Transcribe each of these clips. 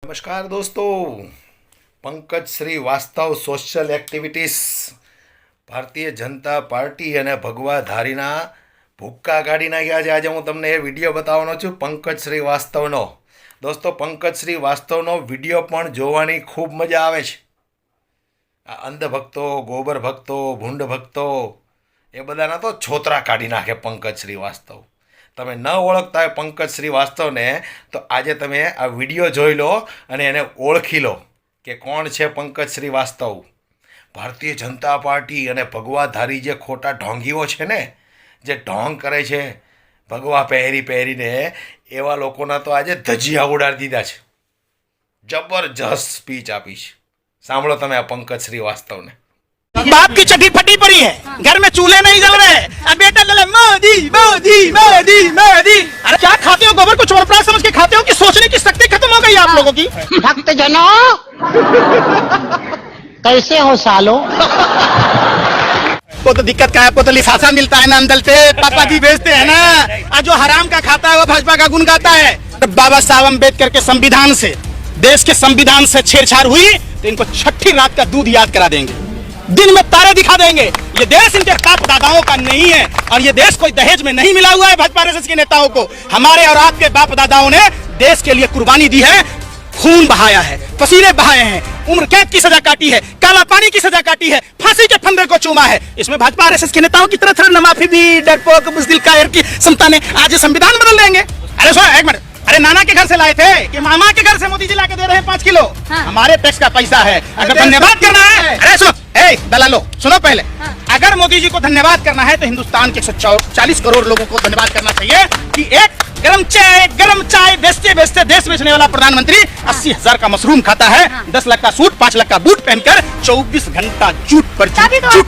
नमस्कार दोस्तों, Pankaj Srivastava social activities Bharatiya Janata party અને ભગવા ધારીના ભૂક્કા કાઢી નાખ્યા છે। આજે હું તમને એ વિડીયો બતાવવાનો છું પંકજ શ્રીવાસ્તવનો। દોસ્તો, પંકજ શ્રીવાસ્તવનો વિડીયો પણ જોવાની ખૂબ મજા આવે છે। આ અંધભક્તો, ગોબર ભક્તો, ભૂંડ ભક્તો એ બધાના તો છોતરા કાઢી નાખે પંકજ શ્રીવાસ્તવ। તમે ન ઓળખતા હોય પંકજ શ્રીવાસ્તવને તો આજે તમે આ વિડીયો જોઈ લો અને એને ઓળખી લો કે કોણ છે પંકજ શ્રીવાસ્તવ। ભારતીય જનતા પાર્ટી અને ભગવાધારી જે ખોટા ઢોંગીઓ છે ને, જે ઢોંગ કરે છે ભગવા પહેરીને, એવા લોકોના તો આજે ધજિયા ઉડાડી દીધા છે। જબરજસ્ત સ્પીચ આપી છે। સાંભળો તમે આ પંકજ શ્રીવાસ્તવને। बाप की चड्डी फटी पड़ी है, घर में चूल्हे नहीं जल रहे, अब बेटा लले मोदी मोदी मोदी मोदी। अरे क्या खाते हो? गोबर को चोरपराग समझ के खाते हो कि सोचने की शक्ति खत्म हो गई आप लोगों की? भक्त जनों, कैसे हो सालो? वो तो दिक्कत क्या है, आपको तो लिफाफा मिलता है ना अंदर से, पापा जी भेजते हैं ना। और जो हराम का खाता है वो भाजपा का गुण गाता है। बाबा साहब अम्बेडकर के संविधान से, देश के संविधान से छेड़छाड़ हुई तो इनको छठी रात का दूध याद करा देंगे, दिन में तारे दिखा देंगे। ये देश इनके बाप दादाओं का नहीं है और ये देश कोई दहेज में नहीं मिला हुआ है भाजपा आरएसएस के नेताओं को। हमारे और आपके बाप दादाओं ने देश के लिए कुर्बानी दी है, खून बहाया है, पसीने बहाए हैं, उम्र कैद की सजा काटी है, काला पानी की सजा काटी है, फांसी के फंदे को चूमा है। इसमें भाजपा आरएसएस के नेताओं की तरह नमाफी भी डरपोक बुज़दिल कायर की समता ने आज संविधान बदल देंगे। अरे सुनो एक मिनट, अरे नाना के घर से लाए थे कि मामा के घर से मोदी जी लाके दे रहे हैं 5 किलो? हाँ। हमारे टैक्स का पैसा है, अगर धन्यवाद करना है। अरे सुनो, दलालो सुनो पहले। हाँ। अगर मोदी जी को धन्यवाद करना है तो हिंदुस्तान के 140 करोड़ लोगों को धन्यवाद करना चाहिए कि एक गरम चाय बेचते बेचते देश बेचने वाला प्रधानमंत्री 80,000 का मशरूम खाता है। हाँ। 10 लाख का सूट, 5 लाख का बूट पहनकर 24 घंटा झूठ पर झूठ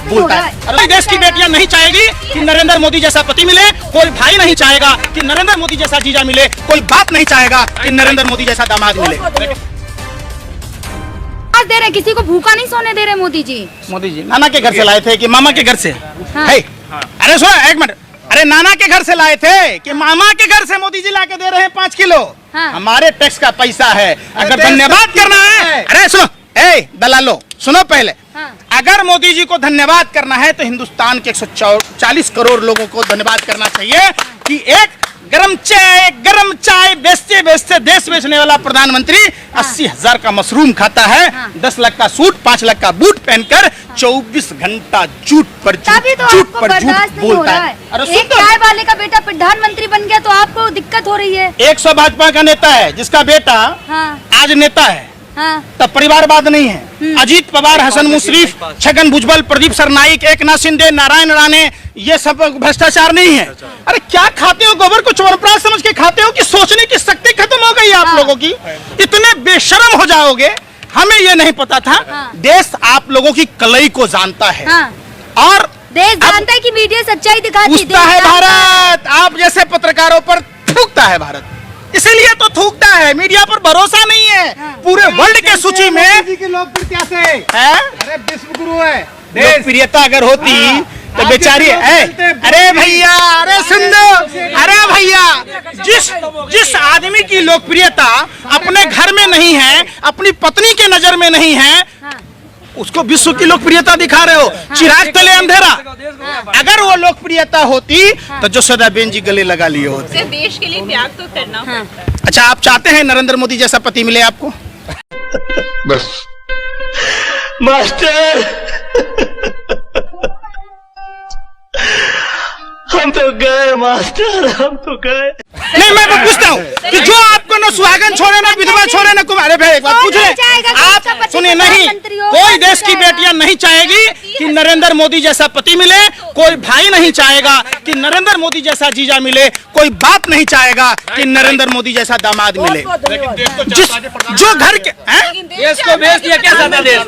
बोलता है। अरे देश की बेटियां नहीं चाहेगी कि नरेंद्र मोदी जैसा पति मिले, कोई भाई नहीं चाहेगा कि नरेंद्र मोदी जैसा जीजा मिले, कोई बाप नहीं चाहेगा कि नरेंद्र मोदी जैसा दामाद मिले। दे रहे, किसी को भूखा नहीं सोने दे रहे मोदी जी। मोदी जी नाना के घर से लाए थे कि मामा के घर से? हाँ। अरे सुनो एक मिनट, अरे नाना के घर से लाए थे कि मामा के घर से मोदी जी लाके दे रहे हैं 5 किलो? हाँ। हमारे टैक्स का पैसा है, अगर धन्यवाद करना है। अरे सुनो दलालो सुनो पहले। हाँ। अगर मोदी जी को धन्यवाद करना है तो हिंदुस्तान के 140 करोड़ लोगों को धन्यवाद करना चाहिए कि एक गरम चाय बेचते बेचते देश बेचने वाला प्रधानमंत्री 80,000 का मशरूम खाता है। हाँ। 10 लाख का सूट, 5 लाख का बूट पहनकर 24 घंटा झूठ पर झूठ बोलता है। अरे एक चाय वाले का बेटा प्रधानमंत्री बन गया तो आपको दिक्कत हो रही है। 100 भाजपा का नेता है जिसका बेटा आज नेता है। हाँ। तब परिवारवाद नहीं है। अजीत पवार, हसन मुशरीफ, छगन भुजबल, प्रदीप सरनाइक, एकनाथ शिंदे, नारायण राणे, ये सब भ्रष्टाचार नहीं है। अरे क्या खाते हो? गोबर को चोरपराग समझ के खाते हो कि सोचने की शक्ति खत्म हो गई आप लोगों की? इतने बेशर्म हो जाओगे, हमें ये नहीं पता था। देश आप लोगों की कलई को जानता है और देश जानता है कि मीडिया सच्चाई दिखाती है। भारत आप जैसे पत्रकारों पर थूकता है, भारत इसीलिए तो थूकता है, मीडिया पर भरोसा नहीं है। हाँ। पूरे वर्ल्ड के सूची में की लोकप्रियता से है, अरे विश्व गुरु है। लोकप्रियता अगर होती तो बेचारी अरे भैया, अरे सुन लो, अरे भैया, जिस आदमी की लोकप्रियता अपने घर में नहीं है, अपनी पत्नी के नजर में नहीं है, उसको विश्व की लोकप्रियता दिखा रहे हो। चिराग तले अंधेरा। अगर वो लोकप्रियता होती तो जो सदाबेन जी गले लगा लिए होते। देश के लिए त्याग तो करना पड़ता है। अच्छा, आप चाहते हैं नरेंद्र मोदी जैसा पति मिले आपको? बस मास्टर, हम तो गए मास्टर, हम तो गए। नहीं, मैं पूछता हूँ कि जो आपको न सुहागन छोड़े, न विधवा छोड़े, न कुमार, भाई एक बात पूछ रहे आप, सुनिए, नहीं कोई देश की बेटियां नहीं चाहेगी कि नरेंद्र मोदी जैसा पति मिले, कोई भाई नहीं चाहेगा कि नरेंद्र मोदी जैसा जीजा मिले, कोई बाप नहीं चाहेगा कि नरेंद्र मोदी जैसा दामाद मिले। जो घर के देश को बेच दिया क्या ज्यादा देश?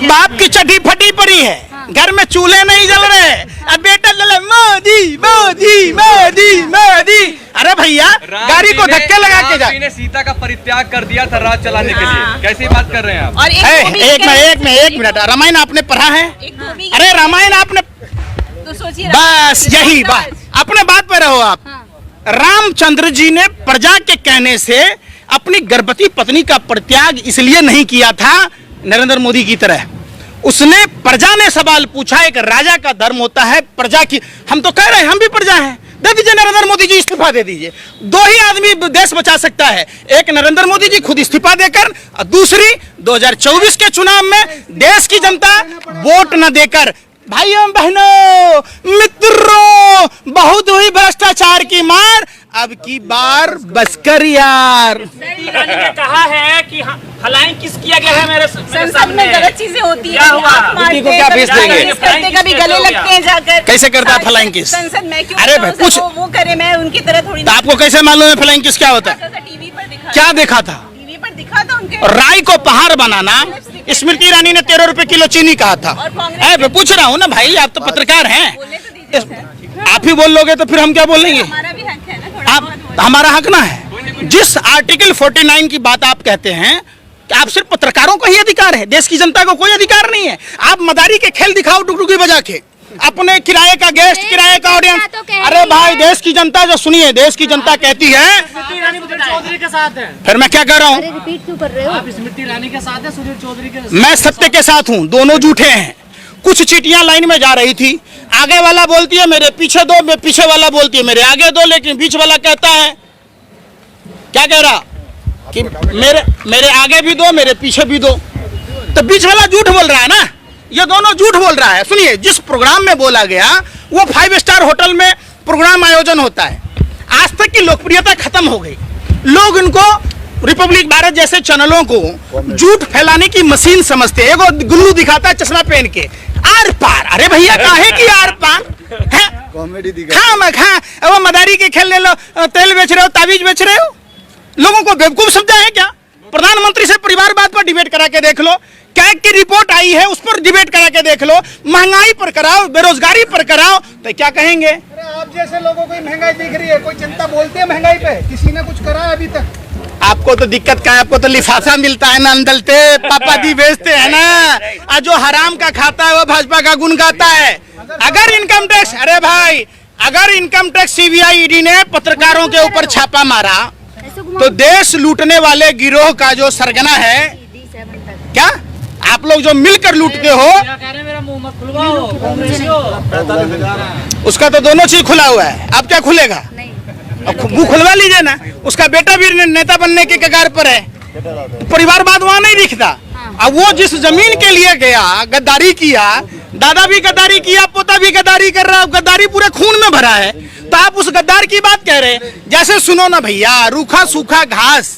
बाप की चड्डी फटी पड़ी है, घर में चूल्हे नहीं जल रहे, अब बेटा लले मोदी मोदी मोदी मोदी। अरे भैया, गाड़ी को धक्के लगा के जा। ने सीता का परित्याग कर दिया था राज चलाने के लिए, कैसी बात कर रहे हैं आप? और एक मिनट, रामायण आपने पढ़ा है? अरे रामायण आपने तो सोचिए, बस यही बात, अपने बात पे रहो आप। रामचंद्र जी ने प्रजा के कहने से अपनी गर्भवती पत्नी का परित्याग इसलिए नहीं किया था नरेंद्र मोदी की तरह। उसने प्रजा ने सवाल पूछा, एक राजा का धर्म होता है प्रजा की, हम तो कह रहे हैं हम भी प्रजा हैं, दे दीजिए नरेंद्र मोदी जी इस्तीफा दे दीजिए। दो ही आदमी देश बचा सकता है, एक नरेंद्र मोदी जी खुद इस्तीफा देकर और दूसरी 2024 के चुनाव में देश की जनता वोट न देकर। भाइयों बहनों मित्रों, बहुत हुई भ्रष्टाचार की मार, अब की बार बसकर यार। ईरानी ने कहा है कि फलाइंग किस किया गया है मेरे संसद में गलत चीजें होती है, क्या हुआ? आप मारते को क्या भेज देंगे? करते कभी गले लगते हैं जाकर। कैसे करता है flying kiss? संसद में क्यों? अरे भाई, कुछ- वो करे, मैं उनकी तरह थोड़ी तो आपको कैसे मालूम है फ्लाइंग किस क्या होता है? टीवी पर दिखा, क्या देखा था? टीवी पर दिखा था उनके। और राई को पहाड़ बनाना स्मृति ईरानी ने 13 रुपए किलो चीनी कहा था। और कांग्रेस- मैं पूछ रहा हूँ ना भाई, आप तो पत्रकार हैं, बोलने तो दीजिए सर। आप ही बोल लोगे तो फिर हम क्या बोलेंगे? हमारा भी हक है ना थोड़ा आप बहुत। हमारा हक ना है। जिस आर्टिकल 49 की बात आप कहते हैं कि आप सिर्फ पत्रकारों को ही अधिकार है, देश की जनता को कोई अधिकार नहीं है। आप मदारी के खेल दिखाओ डुगडुगी बजा के, अपने किराए का गेस्ट, किराए का ऑडियंस। तो कह अरे रही भाई है। देश की जनता जो सुनिए, देश की जनता कहती है, चौधरी के साथ है, फिर मैं क्या कर रहा हूँ? रिपीट क्यों कर रहे हो? स्मृति ईरानी के साथ है, सुधीर चौधरी के मैं सत्य के साथ हूं, दोनों झूठे हैं। कुछ चीटियां लाइन में जा रही थी, आगे वाला बोलती है मेरे पीछे दो, मैं पीछे वाला बोलती है मेरे आगे दो, लेकिन बीच वाला कहता है क्या कह रहा कि मेरे आगे भी दो, मेरे पीछे भी दो। तो बीच वाला झूठ बोल रहा है ना, ये दोनों झूठ बोल रहा है। सुनिए, जिस प्रोग्राम में बोला गया वो 5 स्टार होटल में प्रोग्राम आयोजन होता है। आज तक की लोकप्रियता खत्म हो गई, लोग इनको रिपब्लिक भारत जैसे चैनलों को झूठ फैलाने की मशीन समझते हैं। एगो गुल्लू दिखाता है चश्मा पहन के, आर पार। अरे भैया काहे की आर पार है? कॉमेडी दिखा खा मखा वो मदारी के खेल ले लो, तेल बेच रहे हो, ताबीज बेच रहे हो, लोगों को बेवकूफ समझा है क्या? प्रधानमंत्री से परिवारवाद पर डिबेट करा के देख लो, कैग की रिपोर्ट आई है उस पर डिबेट करा के देख लो, महंगाई पर कराओ, बेरोजगारी पर कराओ, तो क्या कहेंगे? आप जैसे लोगों को महंगाई दिख रही है, कोई चिंता बोलती है महंगाई पे? किसी ने कुछ करा है अभी तक? आपको तो दिक्कत क्या है? आपको तो लिफाफा मिलता है ना, अंदलते पापा दी बेचते हैं ना। और जो हराम का खाता है वो भाजपा का गुण गाता है। अगर इनकम टैक्स, अरे भाई, अगर इनकम टैक्स सीबीआई ईडी ने पत्रकारों के ऊपर छापा मारा तो देश लूटने वाले गिरोह का जो सरगना है, क्या आप लोग जो मिलकर लूटते हो, मेरा मुंह मत खुलवाओ, उसका तो दोनों चीज खुला हुआ है। अब क्या खुलेगा? मुंह खुलवा लीजिए ना। उसका बेटा भी नेता बनने के कगार पर है, परिवारवाद वहां नहीं दिखता। अब वो जिस जमीन के लिए गया, गद्दारी किया, दादा भी गद्दारी किया, पोता भी गद्दारी कर रहा है, गद्दारी पूरे खून में भरा है, तो आप उस गद्दार की बात कह रहे हैं। जैसे सुनो ना भैया, रूखा सूखा घास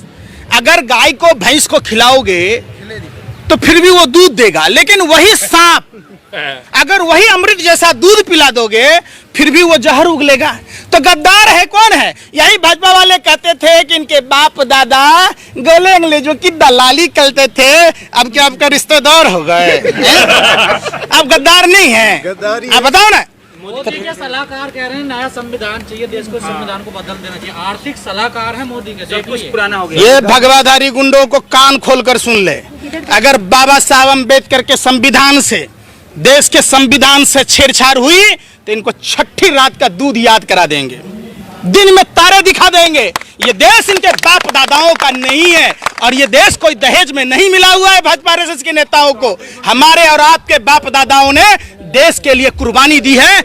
अगर गाय को भैंस को खिलाओगे तो फिर भी वो दूध देगा, लेकिन वही सांप अगर वही अमृत जैसा दूध पिला दोगे फिर भी वो जहर उगलेगा। तो गद्दार है कौन है? यही भाजपा वाले कहते थे कि इनके बाप दादा गोले अंग्रेजों की दलाली करते थे, अब क्या आपका रिश्तेदार हो गए? अब गद्दार नहीं है, गद्दारी आप बताओ ना। मोदी के सलाहकार कह रहे हैं नया संविधान चाहिए, देश को संविधान को बदल देना चाहिए। आर्थिक सलाहकार है मोदी के, सब कुछ पुराना हो गया। ये भगवाधारी गुंडों को कान खोलकर सुन ले, अगर बाबा साहब अम्बेडकर के संविधान से, देश के संविधान से छेड़छाड़ हुई तो इनको छठी रात का दूध याद करा देंगे, दिन में तारे दिखा देंगे। ये देश इनके बाप दादाओं का नहीं है और ये देश कोई दहेज में नहीं मिला हुआ है भाजपा आरएसएस के नेताओं को। हमारे और आपके बाप दादाओं ने देश के लिए कुर्बानी दी है,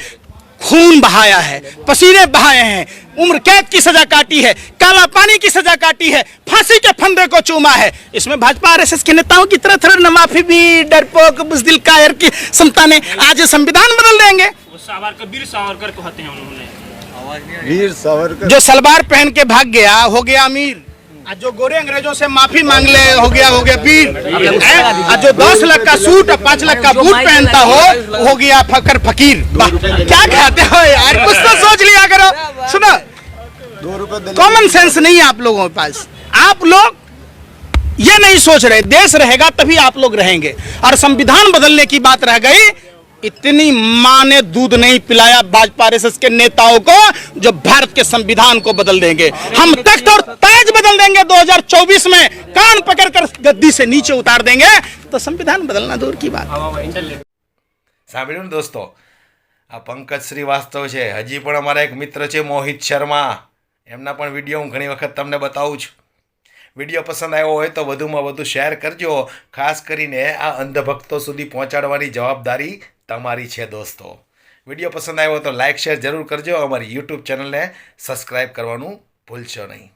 खून बहाया है, पसीने बहाए हैं, उम्र कैद की सजा काटी है, काला पानी की सजा काटी है, फांसी के फंदे को चूमा है। इसमें भाजपा आरएसएस के नेताओं की तरह न माफी भी, डरपोक बुज़दिल कायर की समता ने आज संविधान बदल देंगे। सावरकर, वीर सावरकर को हत्या उन्होंने, वीर सावरकर जो सलवार पहन के भाग गया हो गया अमीर, आज जो गोरे अंग्रेजों से माफी मांग ले हो गया पीर, आज जो 10 लाख का सूट और 5 लाख का बूट पहनता हो गया फकर फकीर। क्या कहते हो यार, कुछ तो सोच लिया करो। सुनो, 2 रुपए कॉमन सेंस नहीं है आप लोगों के पास। आप लोग ये नहीं सोच रहे देश रहेगा तभी आप लोग रहेंगे, और संविधान बदलने की बात रह गई। इतनी मां ने दूध नहीं पिलाया भाजपा आरएसएस के नेताओं को जो भारत के संविधान को बदल देंगे। हम तख्त और ताज बदल देंगे 2024 में, कान पकड़कर गद्दी से नीचे उतार देंगे, तो संविधान बदलना दूर की बात। સાંભળ્યું ને દોસ્તો, આ પંકજ શ્રીવાસ્તવ છે, હજી પણ અમારા એક મિત્ર છે મોહિત શર્મા, એમના પણ વિડીયો હું ઘણી વખત તમને બતાવું છું. વિડીયો પસંદ આવ્યો હોય તો વધુમાં વધુ શેર કરજો. ખાસ કરીને આ અંધભક્તો સુધી પહોંચાડવાની જવાબદારી તમારી છે દોસ્તો. વિડીયો પસંદ આવ્યો તો લાઇક શેર જરૂર કરજો. અમારી યુટ્યુબ ચેનલને સબસ્ક્રાઈબ કરવાનું ભૂલશો નહીં.